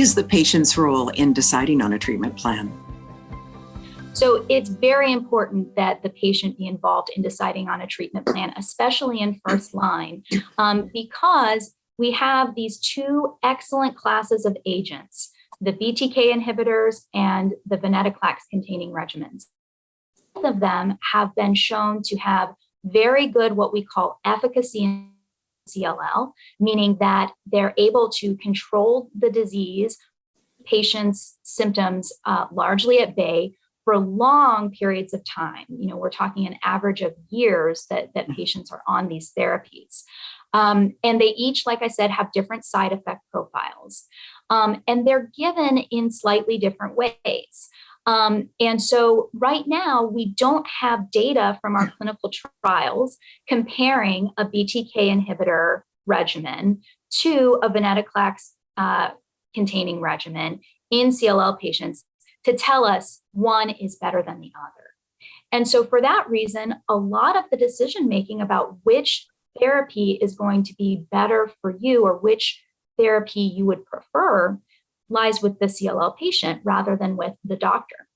is the patient's role in deciding on a treatment plan? So it's very important that the patient be involved in deciding on a treatment plan, especially in first line, because we have these two excellent classes of agents, the BTK inhibitors and the venetoclax-containing regimens. Both of them have been shown to have very good what we call efficacy in CLL, meaning that they're able to control the disease, patients' symptoms largely at bay for long periods of time. We're talking an average of years that patients are on these therapies. And they each, like I said, have different side effect profiles. And they're given in slightly different ways. And so right now, we don't have data from our clinical trials comparing a BTK inhibitor regimen to a venetoclax containing regimen in CLL patients to tell us one is better than the other. And so for that reason, a lot of the decision making about which therapy is going to be better for you or which therapy you would prefer lies with the CLL patient rather than with the doctor.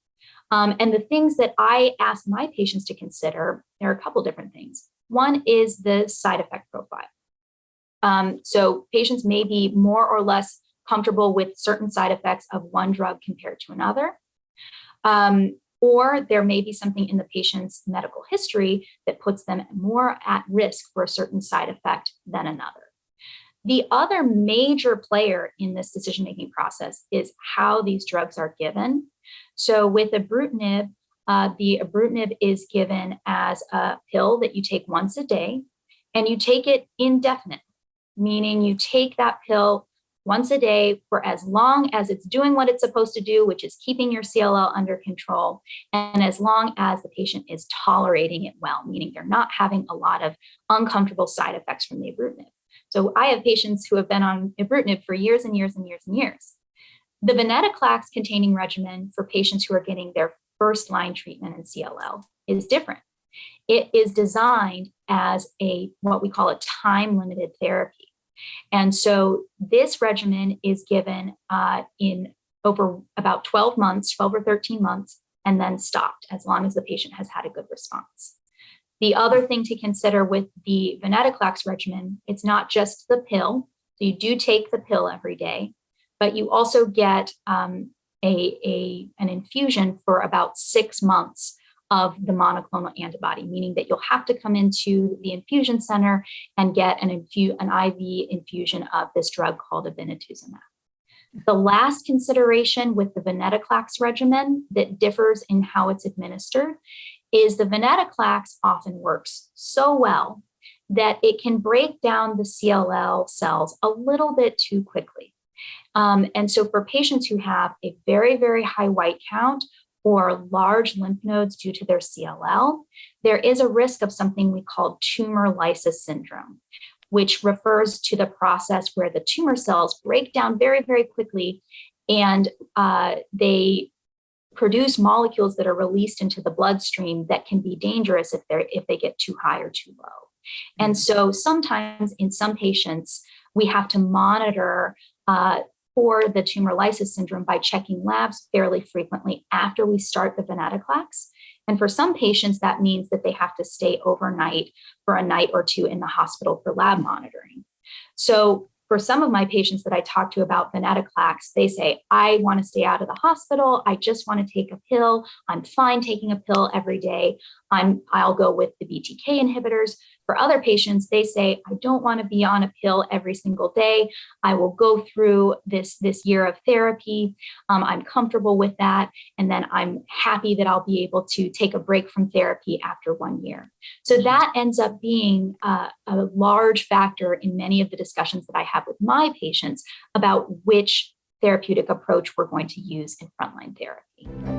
And the things that I ask my patients to consider, there are a couple different things. One is the side effect profile. So patients may be more or less comfortable with certain side effects of one drug compared to another. Or there may be something in the patient's medical history that puts them more at risk for a certain side effect than another. The other major player in this decision-making process is how these drugs are given. So with ibrutinib, the ibrutinib is given as a pill that you take once a day, and you take it indefinitely, meaning you take that pill once a day for as long as it's doing what it's supposed to do, which is keeping your CLL under control, and as long as the patient is tolerating it well, meaning they're not having a lot of uncomfortable side effects from the ibrutinib. So I have patients who have been on ibrutinib for years and years and years and years. The venetoclax-containing regimen for patients who are getting their first-line treatment in CLL is different. It is designed as what we call a time-limited therapy. And so this regimen is given in over about 12 months, 12 or 13 months, and then stopped as long as the patient has had a good response. The other thing to consider with the venetoclax regimen, it's not just the pill. So you do take the pill every day, but you also get an infusion for about 6 months of the monoclonal antibody, meaning that you'll have to come into the infusion center and get an IV infusion of this drug called obinutuzumab. The last consideration with the venetoclax regimen that differs in how it's administered is the venetoclax often works so well that it can break down the CLL cells a little bit too quickly. And so for patients who have a very, very high white count or large lymph nodes due to their CLL, there is a risk of something we call tumor lysis syndrome, which refers to the process where the tumor cells break down very, very quickly, and they produce molecules that are released into the bloodstream that can be dangerous if they get too high or too low. And so sometimes in some patients, we have to monitor for the tumor lysis syndrome by checking labs fairly frequently after we start the venetoclax. And for some patients, that means that they have to stay overnight for a night or two in the hospital for lab monitoring. So for some of my patients that I talk to about venetoclax, they say, I want to stay out of the hospital. I just want to take a pill. I'm fine taking a pill every day. I'll go with the BTK inhibitors. For other patients, they say, I don't want to be on a pill every single day. I will go through this year of therapy. I'm comfortable with that. And then I'm happy that I'll be able to take a break from therapy after 1 year. So that ends up being a large factor in many of the discussions that I have with my patients about which therapeutic approach we're going to use in frontline therapy.